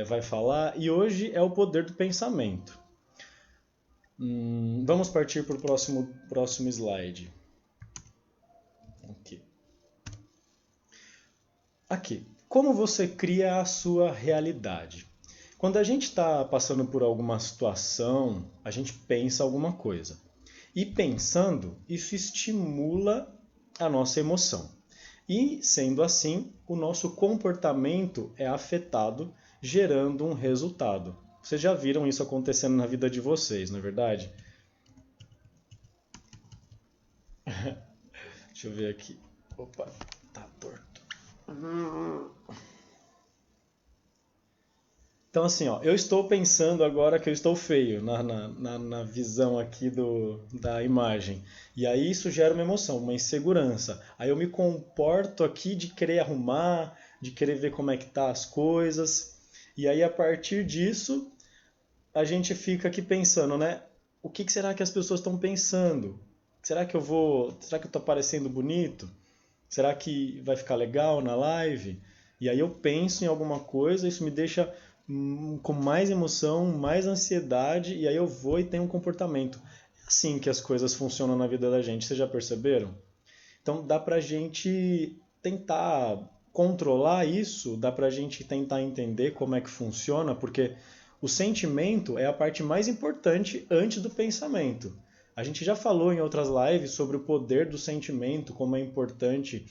vai falar, e hoje é o poder do pensamento. Vamos partir para o próximo slide. Aqui. Como você cria a sua realidade? Quando a gente está passando por alguma situação, a gente pensa alguma coisa. E pensando, isso estimula a nossa emoção. E, sendo assim, o nosso comportamento é afetado, gerando um resultado. Vocês já viram isso acontecendo na vida de vocês, não é verdade? Deixa eu ver aqui. Opa, tá torto. Então, assim, ó, eu estou pensando agora que eu estou feio na visão aqui da imagem. E aí isso gera uma emoção, uma insegurança. Aí eu me comporto aqui de querer arrumar, de querer ver como é que tá as coisas. E aí, a partir disso, a gente fica aqui pensando, né? O que será que as pessoas estão pensando? Será que eu tô parecendo bonito? Será que vai ficar legal na live? E aí eu penso em alguma coisa, isso me deixa com mais emoção, mais ansiedade, e aí eu vou e tenho um comportamento. É assim que as coisas funcionam na vida da gente, vocês já perceberam? Então dá pra gente tentar controlar isso, dá pra gente tentar entender como é que funciona, porque o sentimento é a parte mais importante antes do pensamento. A gente já falou em outras lives sobre o poder do sentimento, como é importante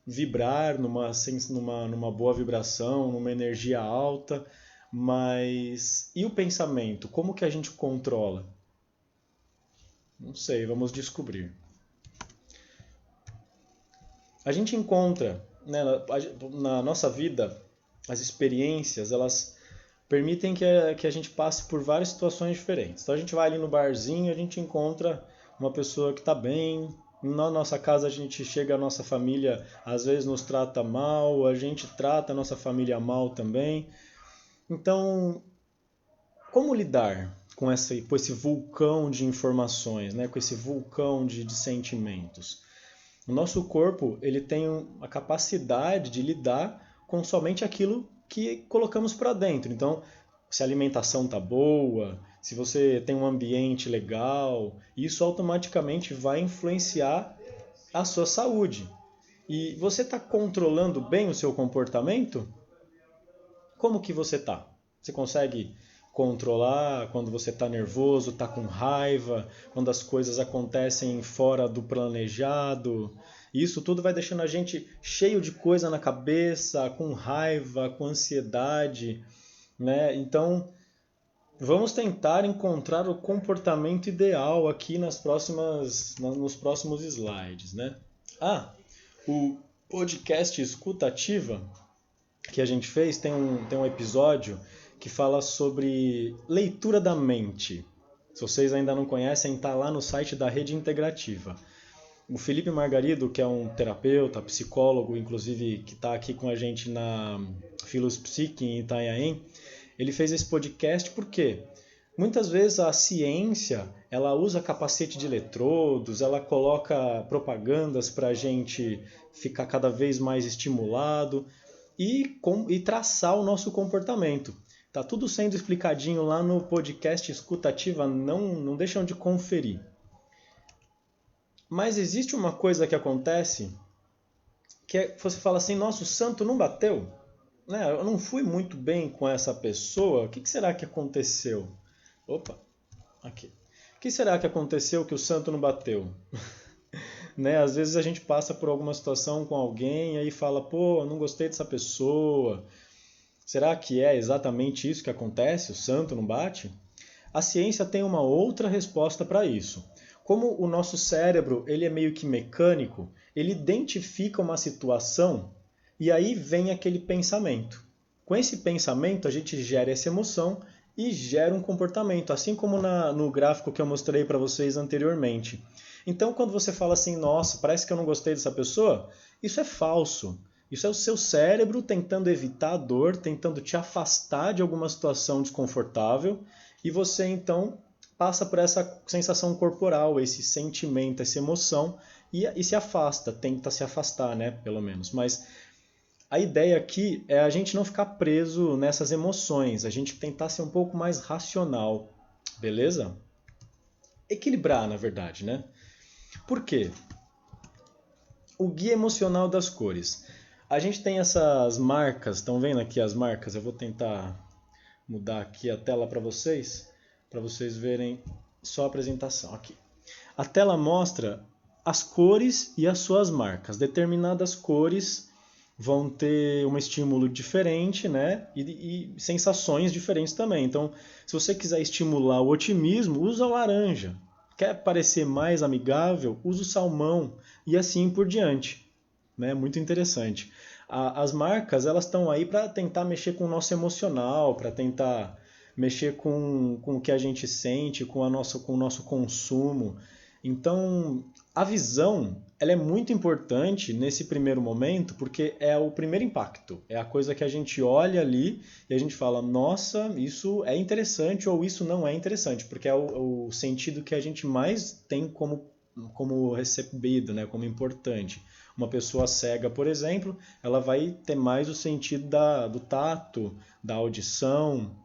vibrar numa boa vibração, numa energia alta, mas e o pensamento? Como que a gente controla? Não sei, vamos descobrir. A gente encontra, né, na nossa vida, as experiências, elas permitem que a gente passe por várias situações diferentes. Então a gente vai ali no barzinho, a gente encontra uma pessoa que está bem, na nossa casa a gente chega, a nossa família às vezes nos trata mal, a gente trata a nossa família mal também. Então, como lidar com esse vulcão de informações, né? Com esse vulcão de sentimentos? O nosso corpo ele tem a capacidade de lidar com somente aquilo que colocamos para dentro. Então, se a alimentação está boa, se você tem um ambiente legal, isso automaticamente vai influenciar a sua saúde. E você está controlando bem o seu comportamento? Como que você está? Você consegue controlar quando você está nervoso, está com raiva, quando as coisas acontecem fora do planejado? Isso tudo vai deixando a gente cheio de coisa na cabeça, com raiva, com ansiedade, né? Então, vamos tentar encontrar o comportamento ideal aqui nos próximos slides, né? O podcast Escuta Ativa que a gente fez tem um episódio que fala sobre leitura da mente. Se vocês ainda não conhecem, está lá no site da Rede Integrativa. O Felipe Margarido, que é um terapeuta, psicólogo, inclusive que está aqui com a gente na Filos Psique em Itanhaém, ele fez esse podcast porque muitas vezes a ciência ela usa capacete de eletrodos, ela coloca propagandas para a gente ficar cada vez mais estimulado e traçar o nosso comportamento. Tá tudo sendo explicadinho lá no podcast Escuta Ativa, não deixam de conferir. Mas existe uma coisa que acontece que você fala assim, nossa, o santo não bateu? Né? Eu não fui muito bem com essa pessoa, o que será que aconteceu? Opa, aqui. O que será que aconteceu que o santo não bateu? Né? Às vezes a gente passa por alguma situação com alguém e aí fala, pô, eu não gostei dessa pessoa. Será que é exatamente isso que acontece? O santo não bate? A ciência tem uma outra resposta para isso. Como o nosso cérebro ele é meio que mecânico, ele identifica uma situação e aí vem aquele pensamento. Com esse pensamento a gente gera essa emoção e gera um comportamento, assim como no gráfico que eu mostrei para vocês anteriormente. Então, quando você fala assim, nossa, parece que eu não gostei dessa pessoa, isso é falso. Isso é o seu cérebro tentando evitar a dor, tentando te afastar de alguma situação desconfortável, e você então passa por essa sensação corporal, esse sentimento, essa emoção, e se afasta, tenta se afastar, né, pelo menos. Mas A ideia aqui é a gente não ficar preso nessas emoções, a gente tentar ser um pouco mais racional, beleza? Equilibrar, na verdade, né? Por quê? O guia emocional das cores. A gente tem essas marcas, estão vendo aqui as marcas? Eu vou tentar mudar aqui a tela para vocês verem só a apresentação aqui. A tela mostra as cores e as suas marcas. Determinadas cores vão ter um estímulo diferente, né? E sensações diferentes também. Então, se você quiser estimular o otimismo, usa o laranja. Quer parecer mais amigável, usa o salmão e assim por diante. Né? Muito interessante. As marcas elas estão aí para tentar mexer com o nosso emocional, para tentar mexer com o que a gente sente, com o nosso consumo. Então, a visão ela é muito importante nesse primeiro momento, porque é o primeiro impacto. É a coisa que a gente olha ali e a gente fala, nossa, isso é interessante ou isso não é interessante, porque é o sentido que a gente mais tem como recebido, né, como importante. Uma pessoa cega, por exemplo, ela vai ter mais o sentido do tato, da audição,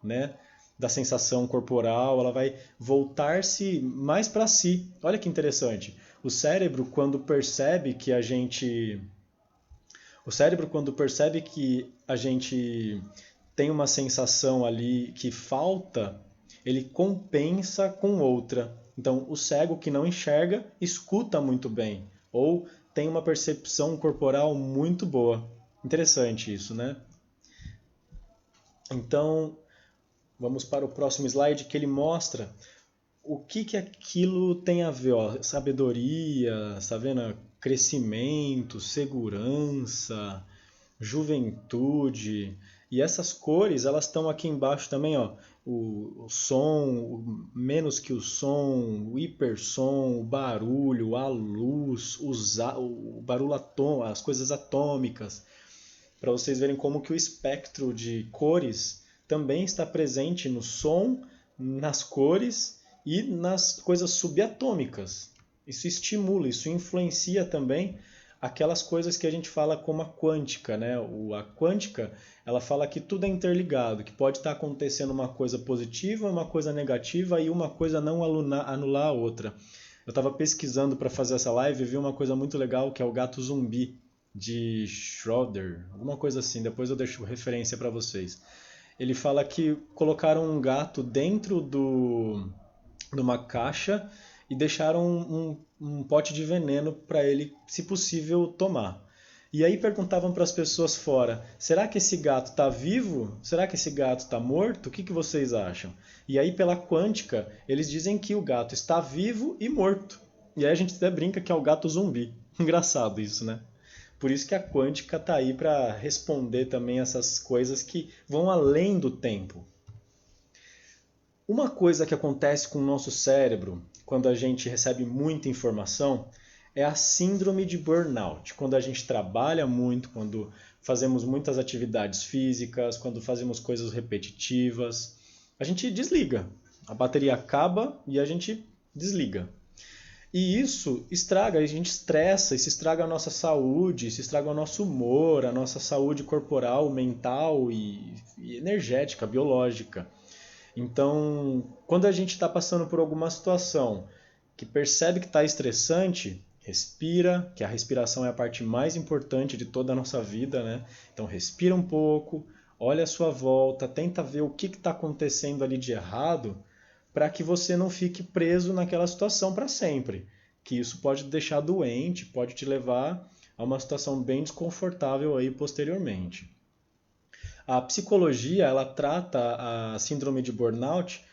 né? Da sensação corporal, ela vai voltar-se mais para si. Olha que interessante. O cérebro, quando percebe que a gente tem uma sensação ali que falta, ele compensa com outra. Então, o cego que não enxerga, escuta muito bem, ou tem uma percepção corporal muito boa. Interessante isso, né? Então, vamos para o próximo slide que ele mostra o que aquilo tem a ver. Ó, sabedoria, está vendo? Crescimento, segurança, juventude. E essas cores, elas estão aqui embaixo também, ó. O som, o menos que o som, o hipersom, o barulho, a luz, o barulho as coisas atômicas, para vocês verem como que o espectro de cores também está presente no som, nas cores e nas coisas subatômicas. Isso estimula, isso influencia também aquelas coisas que a gente fala como a quântica, né? A quântica, ela fala que tudo é interligado, que pode estar acontecendo uma coisa positiva, uma coisa negativa e uma coisa não anular a outra. Eu estava pesquisando para fazer essa live e vi uma coisa muito legal que é o gato zumbi de Schroeder, alguma coisa assim, depois eu deixo referência para vocês. Ele fala que colocaram um gato dentro de uma caixa e deixaram um pote de veneno para ele, se possível, tomar. E aí perguntavam para as pessoas fora, será que esse gato está vivo? Será que esse gato está morto? O que vocês acham? E aí pela quântica, eles dizem que o gato está vivo e morto. E aí a gente até brinca que é o gato zumbi. Engraçado isso, né? Por isso que a quântica está aí para responder também essas coisas que vão além do tempo. Uma coisa que acontece com o nosso cérebro quando a gente recebe muita informação é a síndrome de burnout. Quando a gente trabalha muito, quando fazemos muitas atividades físicas, quando fazemos coisas repetitivas, a gente desliga. A bateria acaba e a gente desliga. E isso estraga, a gente estressa, isso estraga a nossa saúde, isso estraga o nosso humor, a nossa saúde corporal, mental e energética, biológica. Então, quando a gente está passando por alguma situação que percebe que está estressante, respira, que a respiração é a parte mais importante de toda a nossa vida, né? Então, respira um pouco, olha a sua volta, tenta ver o que está acontecendo ali de errado, para que você não fique preso naquela situação para sempre. Que isso pode te deixar doente, pode te levar a uma situação bem desconfortável aí posteriormente. A psicologia, ela trata a síndrome de burnout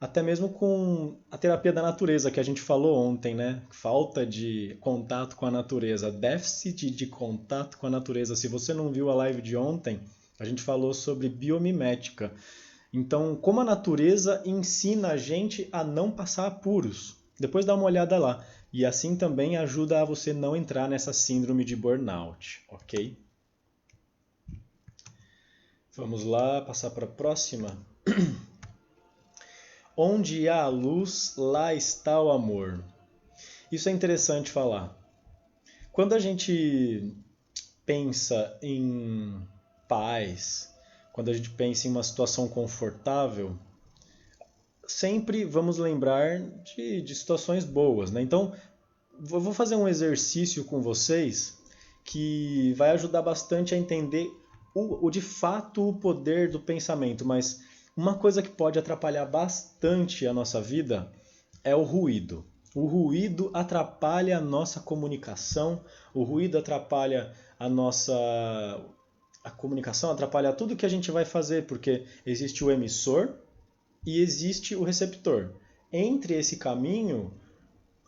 até mesmo com a terapia da natureza que a gente falou ontem, né? Falta de contato com a natureza, déficit de contato com a natureza. Se você não viu a live de ontem, a gente falou sobre biomimética. Então, como a natureza ensina a gente a não passar apuros. Depois dá uma olhada lá. E assim também ajuda a você não entrar nessa síndrome de burnout, ok? Vamos lá, passar para a próxima. Onde há a luz, lá está o amor. Isso é interessante falar. Quando a gente pensa em paz, quando a gente pensa em uma situação confortável, sempre vamos lembrar de situações boas, né? Então, eu vou fazer um exercício com vocês que vai ajudar bastante a entender de fato o poder do pensamento, mas uma coisa que pode atrapalhar bastante a nossa vida é o ruído. O ruído atrapalha a nossa comunicação, o ruído atrapalha a comunicação, atrapalha tudo que a gente vai fazer, porque existe o emissor e existe o receptor. Entre esse caminho,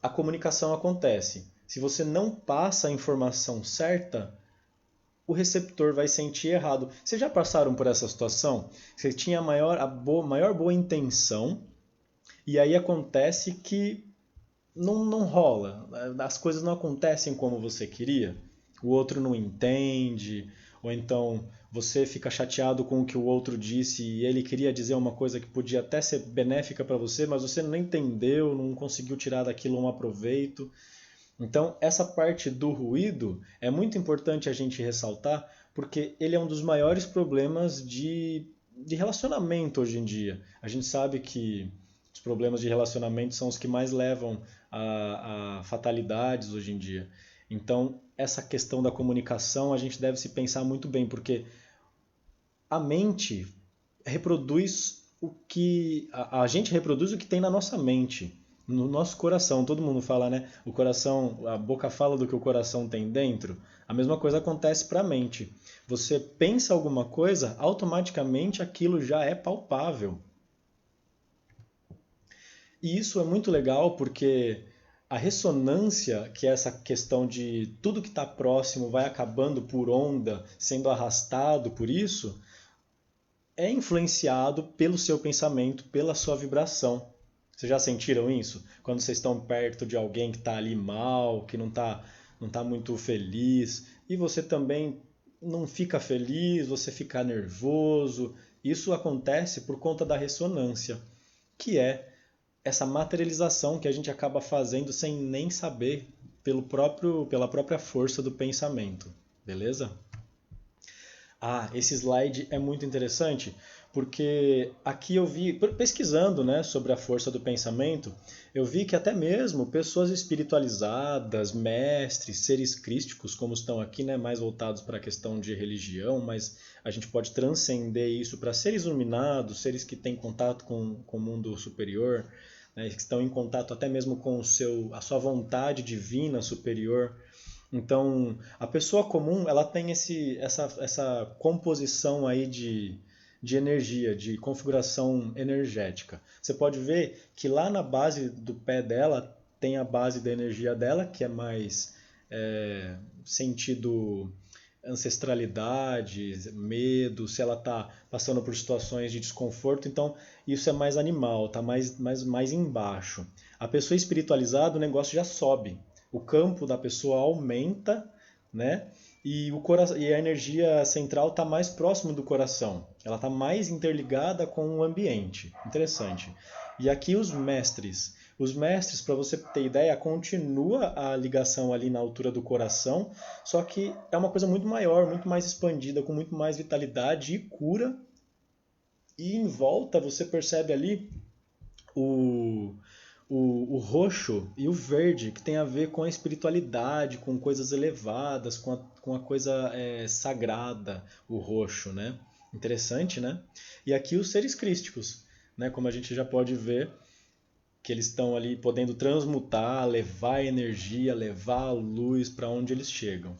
a comunicação acontece. Se você não passa a informação certa, o receptor vai sentir errado. Vocês já passaram por essa situação? Você tinha maior boa intenção e aí acontece que não rola. As coisas não acontecem como você queria. O outro não entende, ou então você fica chateado com o que o outro disse e ele queria dizer uma coisa que podia até ser benéfica para você, mas você não entendeu, não conseguiu tirar daquilo um proveito. Então, essa parte do ruído é muito importante a gente ressaltar, porque ele é um dos maiores problemas de relacionamento hoje em dia. A gente sabe que os problemas de relacionamento são os que mais levam a fatalidades hoje em dia. Então, essa questão da comunicação a gente deve se pensar muito bem, porque a mente reproduz o que a gente reproduz o que tem na nossa mente, no nosso coração. Todo mundo fala, né? O coração, a boca fala do que o coração tem dentro. A mesma coisa acontece para a mente. Você pensa alguma coisa, automaticamente aquilo já é palpável. E isso é muito legal porque a ressonância, que é essa questão de tudo que está próximo vai acabando por onda, sendo arrastado por isso, é influenciado pelo seu pensamento, pela sua vibração. Vocês já sentiram isso? Quando vocês estão perto de alguém que está ali mal, que não tá muito feliz, e você também não fica feliz, você fica nervoso. Isso acontece por conta da ressonância, que é essa materialização que a gente acaba fazendo sem nem saber pela própria força do pensamento. Beleza? Esse slide é muito interessante porque aqui eu vi, pesquisando, né, sobre a força do pensamento, eu vi que até mesmo pessoas espiritualizadas, mestres, seres crísticos, como estão aqui, né, mais voltados para a questão de religião, mas a gente pode transcender isso para seres iluminados, seres que têm contato com o mundo superior, né, que estão em contato até mesmo com a sua vontade divina superior. Então, a pessoa comum, ela tem essa composição aí de energia, de configuração energética. Você pode ver que lá na base do pé dela tem a base da energia dela, que é mais sentido ancestralidade, medo, se ela está passando por situações de desconforto, então isso é mais animal, está mais embaixo. A pessoa espiritualizada, o negócio já sobe. O campo da pessoa aumenta, né? E a energia central está mais próximo do coração. Ela está mais interligada com o ambiente. Interessante. E aqui os mestres. Os mestres, para você ter ideia, continua a ligação ali na altura do coração, só que é uma coisa muito maior, muito mais expandida, com muito mais vitalidade e cura. E em volta você percebe ali o roxo e o verde, que tem a ver com a espiritualidade, com coisas elevadas, com a coisa sagrada, o roxo, né? Interessante, né? E aqui os seres crísticos, né? Como a gente já pode ver, que eles estão ali podendo transmutar, levar energia, levar a luz para onde eles chegam.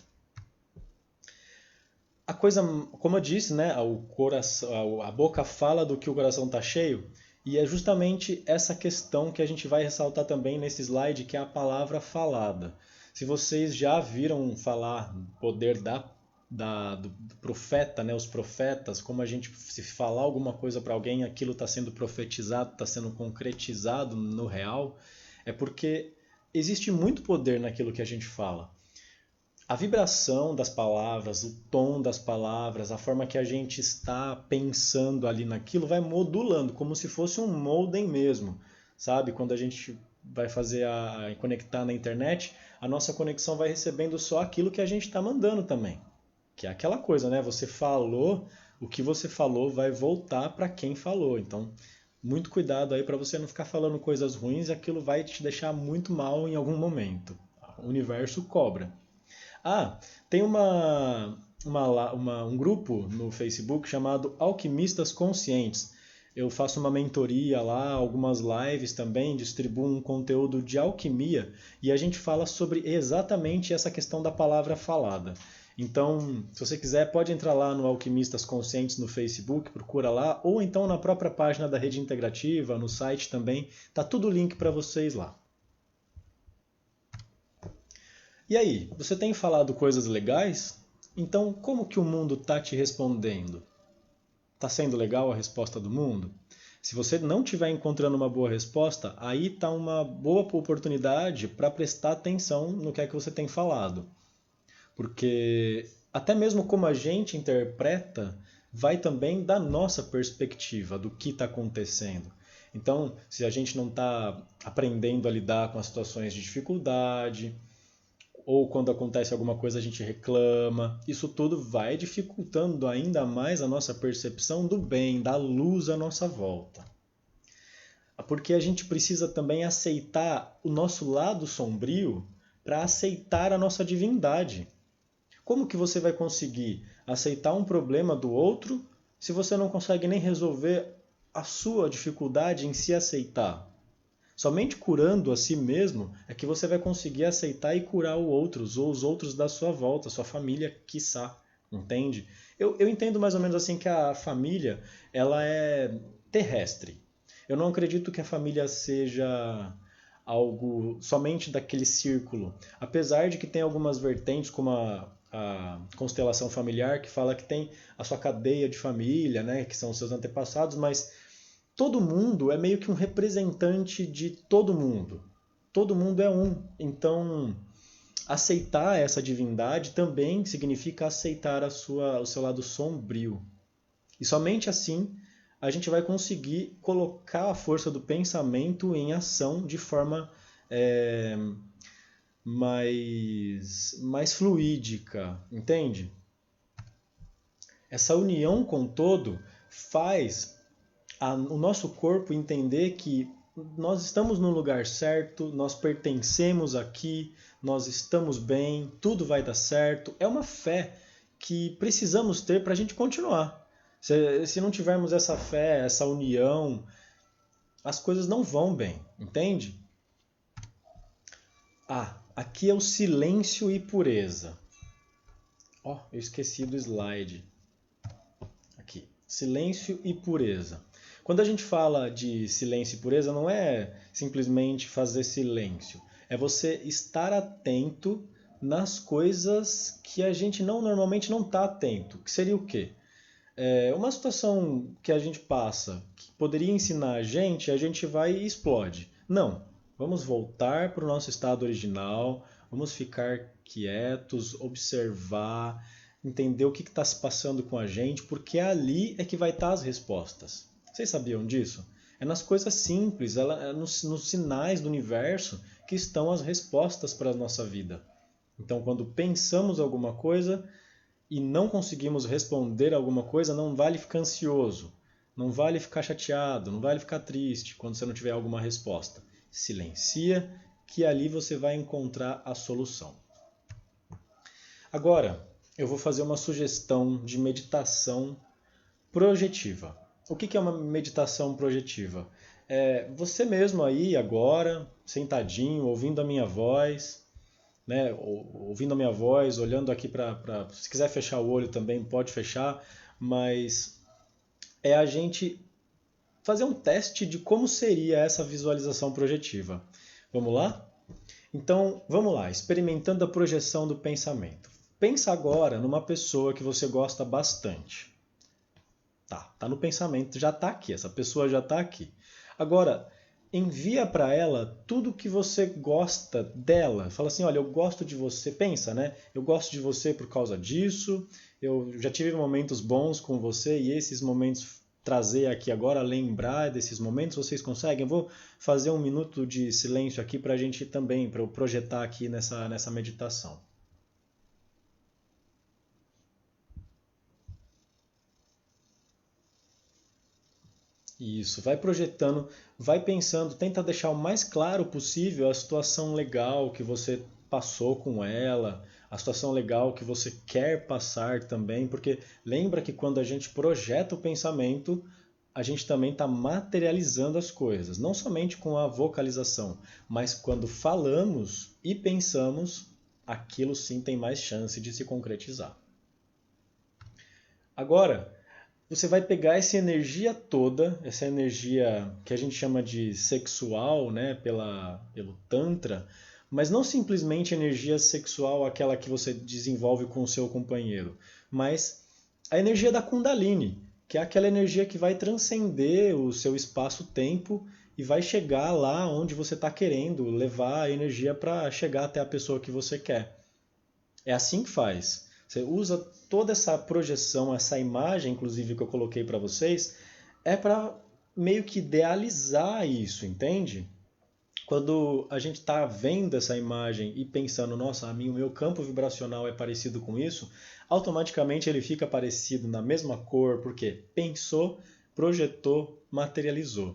A coisa, como eu disse, né? A boca fala do que o coração está cheio. E é justamente essa questão que a gente vai ressaltar também nesse slide, que é a palavra falada. Se vocês já viram falar do poder do profeta, né? Os profetas, como a gente, se falar alguma coisa para alguém, aquilo está sendo profetizado, está sendo concretizado no real, é porque existe muito poder naquilo que a gente fala. A vibração das palavras, o tom das palavras, a forma que a gente está pensando ali naquilo vai modulando, como se fosse um modem mesmo, sabe? Quando a gente vai conectar na internet, a nossa conexão vai recebendo só aquilo que a gente está mandando também. Que é aquela coisa, né? Você falou, o que você falou vai voltar para quem falou. Então, muito cuidado aí para você não ficar falando coisas ruins e aquilo vai te deixar muito mal em algum momento. O universo cobra. Ah, tem um grupo no Facebook chamado Alquimistas Conscientes. Eu faço uma mentoria lá, algumas lives também, distribuo um conteúdo de alquimia e a gente fala sobre exatamente essa questão da palavra falada. Então, se você quiser, pode entrar lá no Alquimistas Conscientes no Facebook, procura lá, ou então na própria página da Rede Integrativa, no site também, tá tudo o link para vocês lá. E aí, você tem falado coisas legais? Então, como que o mundo está te respondendo? Está sendo legal a resposta do mundo? Se você não estiver encontrando uma boa resposta, aí está uma boa oportunidade para prestar atenção no que é que você tem falado. Porque até mesmo como a gente interpreta, vai também da nossa perspectiva, do que está acontecendo. Então, se a gente não está aprendendo a lidar com as situações de dificuldade, ou quando acontece alguma coisa a gente reclama. Isso tudo vai dificultando ainda mais a nossa percepção do bem, da luz à nossa volta. Porque a gente precisa também aceitar o nosso lado sombrio para aceitar a nossa divindade. Como que você vai conseguir aceitar um problema do outro se você não consegue nem resolver a sua dificuldade em se aceitar? Somente curando a si mesmo é que você vai conseguir aceitar e curar o outros, ou os outros da sua volta, sua família, quiçá, entende? Eu entendo mais ou menos assim que a família ela é terrestre. Eu não acredito que a família seja algo somente daquele círculo. Apesar de que tem algumas vertentes, como a constelação familiar, que fala que tem a sua cadeia de família, né, que são os seus antepassados, mas todo mundo é meio que um representante de todo mundo. Todo mundo é um. Então, aceitar essa divindade também significa aceitar o seu lado sombrio. E somente assim a gente vai conseguir colocar a força do pensamento em ação de forma mais fluídica, entende? Essa união com o todo faz o nosso corpo entender que nós estamos no lugar certo, nós pertencemos aqui, nós estamos bem, tudo vai dar certo. É uma fé que precisamos ter para a gente continuar. Se não tivermos essa fé, essa união, as coisas não vão bem, entende? Aqui é o silêncio e pureza. Eu esqueci do slide. Aqui, silêncio e pureza. Quando a gente fala de silêncio e pureza, não é simplesmente fazer silêncio. É você estar atento nas coisas que a gente normalmente não está atento. Que seria o quê? Uma situação que a gente passa, que poderia ensinar a gente vai e explode. Não. Vamos voltar para o nosso estado original, vamos ficar quietos, observar, entender o que está se passando com a gente, porque ali é que vai estar as respostas. Vocês sabiam disso? É nas coisas simples, é nos sinais do universo que estão as respostas para a nossa vida. Então, quando pensamos alguma coisa e não conseguimos responder alguma coisa, não vale ficar ansioso, não vale ficar chateado, não vale ficar triste quando você não tiver alguma resposta. Silencia, que ali você vai encontrar a solução. Agora, eu vou fazer uma sugestão de meditação projetiva. O que é uma meditação projetiva? Você mesmo aí agora, sentadinho, ouvindo a minha voz, né? Ouvindo a minha voz, olhando aqui para... Se quiser fechar o olho também, pode fechar, mas é a gente fazer um teste de como seria essa visualização projetiva. Vamos lá? Então, vamos lá, experimentando a projeção do pensamento. Pensa agora numa pessoa que você gosta bastante. Tá no pensamento, já está aqui, essa pessoa já está aqui. Agora, envia para ela tudo que você gosta dela. Fala assim, olha, eu gosto de você. Pensa, né? Eu gosto de você por causa disso. Eu já tive momentos bons com você e esses momentos trazer aqui agora, lembrar desses momentos. Vocês conseguem? Eu vou fazer 1 minuto de silêncio aqui para a gente também, para eu projetar aqui nessa meditação. Isso, vai projetando, vai pensando, tenta deixar o mais claro possível a situação legal que você passou com ela, a situação legal que você quer passar também, porque lembra que quando a gente projeta o pensamento, a gente também está materializando as coisas, não somente com a vocalização, mas quando falamos e pensamos, aquilo sim tem mais chance de se concretizar. Agora, você vai pegar essa energia toda, essa energia que a gente chama de sexual, né, pelo Tantra, mas não simplesmente energia sexual, aquela que você desenvolve com o seu companheiro, mas a energia da Kundalini, que é aquela energia que vai transcender o seu espaço-tempo e vai chegar lá onde você está querendo, levar a energia para chegar até a pessoa que você quer. É assim que faz. Você usa toda essa projeção, essa imagem, inclusive, que eu coloquei para vocês, é para meio que idealizar isso, entende? Quando a gente está vendo essa imagem e pensando, nossa, o meu campo vibracional é parecido com isso, automaticamente ele fica parecido na mesma cor, porque pensou, projetou, materializou.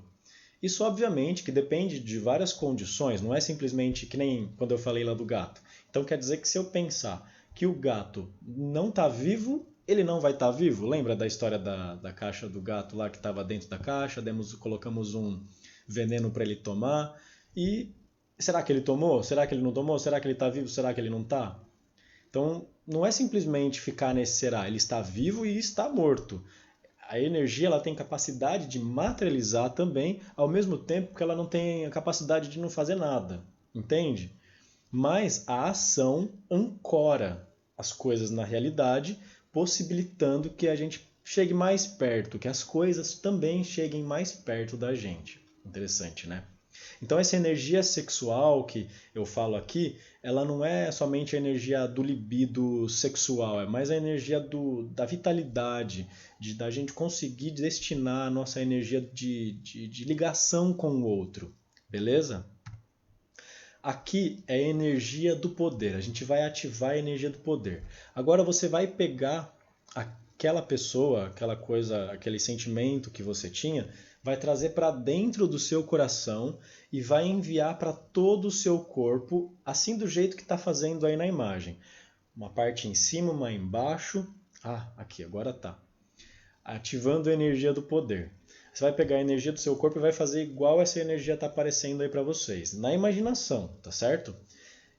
Isso, obviamente, que depende de várias condições, não é simplesmente que nem quando eu falei lá do gato. Então quer dizer que se eu pensar que o gato não está vivo, ele não vai estar vivo? Lembra da história da caixa do gato lá que estava dentro da caixa, colocamos um veneno para ele tomar, e será que ele tomou? Será que ele não tomou? Será que ele está vivo? Será que ele não está? Então não é simplesmente ficar nesse será, ele está vivo e está morto. A energia ela tem capacidade de materializar também, ao mesmo tempo que ela não tem a capacidade de não fazer nada, entende? Mas a ação ancora as coisas na realidade, possibilitando que a gente chegue mais perto, que as coisas também cheguem mais perto da gente. Interessante, né? Então essa energia sexual que eu falo aqui, ela não é somente a energia do libido sexual, é mais a energia da vitalidade, da gente conseguir destinar a nossa energia de ligação com o outro, beleza? Aqui é a energia do poder, a gente vai ativar a energia do poder. Agora você vai pegar aquela pessoa, aquela coisa, aquele sentimento que você tinha, vai trazer para dentro do seu coração e vai enviar para todo o seu corpo, assim do jeito que está fazendo aí na imagem. Uma parte em cima, uma embaixo. Ah, aqui, agora tá. Ativando a energia do poder. Você vai pegar a energia do seu corpo e vai fazer igual essa energia está aparecendo aí para vocês, na imaginação, tá certo?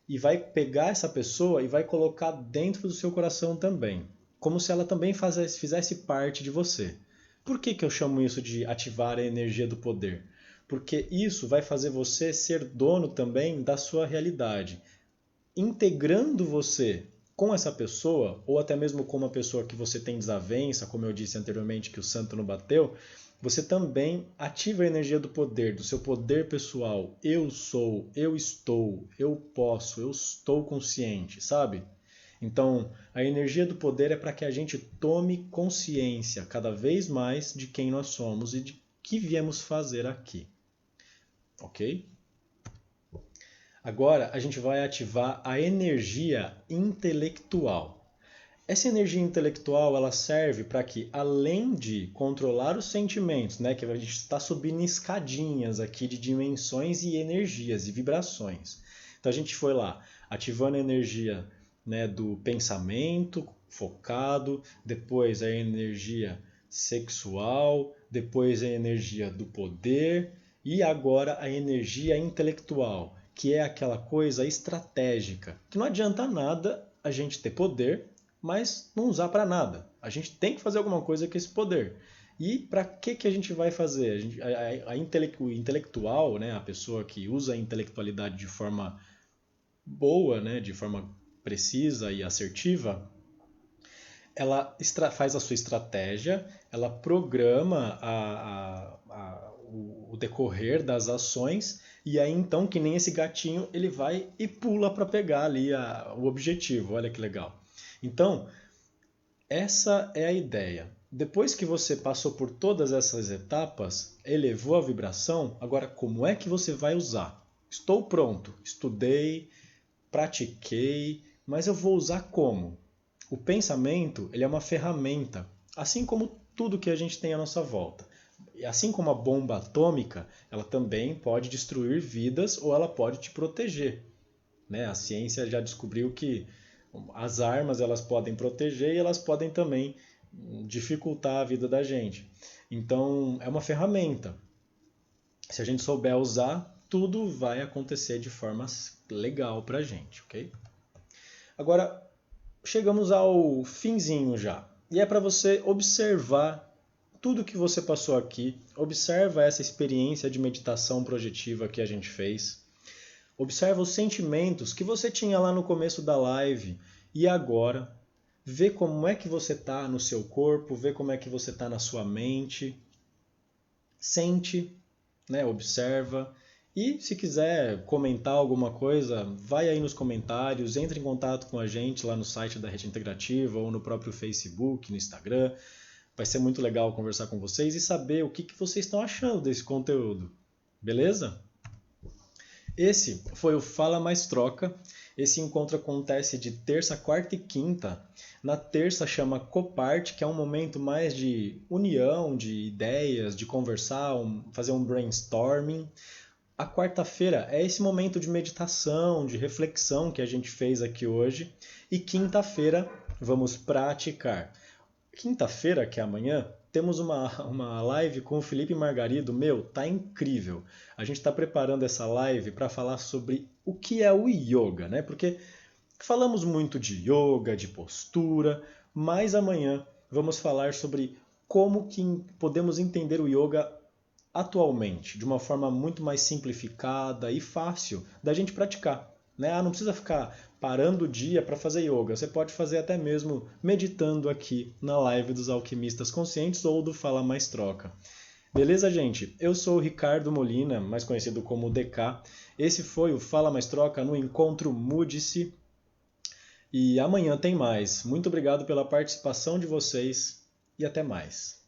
E vai pegar essa pessoa e vai colocar dentro do seu coração também, como se ela também fizesse parte de você. Por que eu chamo isso de ativar a energia do poder? Porque isso vai fazer você ser dono também da sua realidade, integrando você com essa pessoa, ou até mesmo com uma pessoa que você tem desavença, como eu disse anteriormente que o santo não bateu, você também ativa a energia do poder, do seu poder pessoal. Eu sou, eu estou, eu posso, eu estou consciente, sabe? Então, a energia do poder é para que a gente tome consciência cada vez mais de quem nós somos e de que viemos fazer aqui. Ok? Agora a gente vai ativar a energia intelectual. Essa energia intelectual ela serve para que, além de controlar os sentimentos, né, que a gente está subindo escadinhas aqui de dimensões e energias e vibrações. Então a gente foi lá ativando a energia, né, do pensamento focado, depois a energia sexual, depois a energia do poder e agora a energia intelectual, que é aquela coisa estratégica, que não adianta nada a gente ter poder, mas não usar para nada. A gente tem que fazer alguma coisa com esse poder. E para que a gente vai fazer? O intelectual, né, a pessoa que usa a intelectualidade de forma boa, né, de forma precisa e assertiva, ela faz a sua estratégia, ela programa o decorrer das ações e aí então que nem esse gatinho ele vai e pula para pegar ali o objetivo. Olha que legal. Então, essa é a ideia. Depois que você passou por todas essas etapas, elevou a vibração, agora como é que você vai usar? Estou pronto, estudei, pratiquei, mas eu vou usar como? O pensamento ele é uma ferramenta, assim como tudo que a gente tem à nossa volta. E assim como a bomba atômica, ela também pode destruir vidas ou ela pode te proteger, né? A ciência já descobriu que as armas elas podem proteger e elas podem também dificultar a vida da gente. Então, é uma ferramenta. Se a gente souber usar, tudo vai acontecer de forma legal pra gente, ok? Agora, chegamos ao finzinho já. E é para você observar tudo que você passou aqui. Observa essa experiência de meditação projetiva que a gente fez. Observa os sentimentos que você tinha lá no começo da live e agora. Vê como é que você está no seu corpo, vê como é que você está na sua mente. Sente, né? Observa. E se quiser comentar alguma coisa, vai aí nos comentários, entre em contato com a gente lá no site da Rede Integrativa ou no próprio Facebook, no Instagram. Vai ser muito legal conversar com vocês e saber o que vocês estão achando desse conteúdo. Beleza? Esse foi o Fala Mais Troca. Esse encontro acontece de terça, quarta e quinta. Na terça chama Coparte, que é um momento mais de união, de ideias, de conversar, fazer um brainstorming. A quarta-feira é esse momento de meditação, de reflexão que a gente fez aqui hoje. E quinta-feira vamos praticar. Quinta-feira, que é amanhã, temos uma live com o Felipe Margarido. Meu, tá incrível. A gente está preparando essa live para falar sobre o que é o yoga, né? Porque falamos muito de yoga, de postura, mas amanhã vamos falar sobre como que podemos entender o yoga atualmente, de uma forma muito mais simplificada e fácil da gente praticar. Né? Não precisa ficar parando o dia para fazer yoga. Você pode fazer até mesmo meditando aqui na live dos Alquimistas Conscientes ou do Fala Mais Troca. Beleza, gente? Eu sou o Ricardo Molina, mais conhecido como DK. Esse foi o Fala Mais Troca no Encontro Mude-se. E amanhã tem mais. Muito obrigado pela participação de vocês e até mais.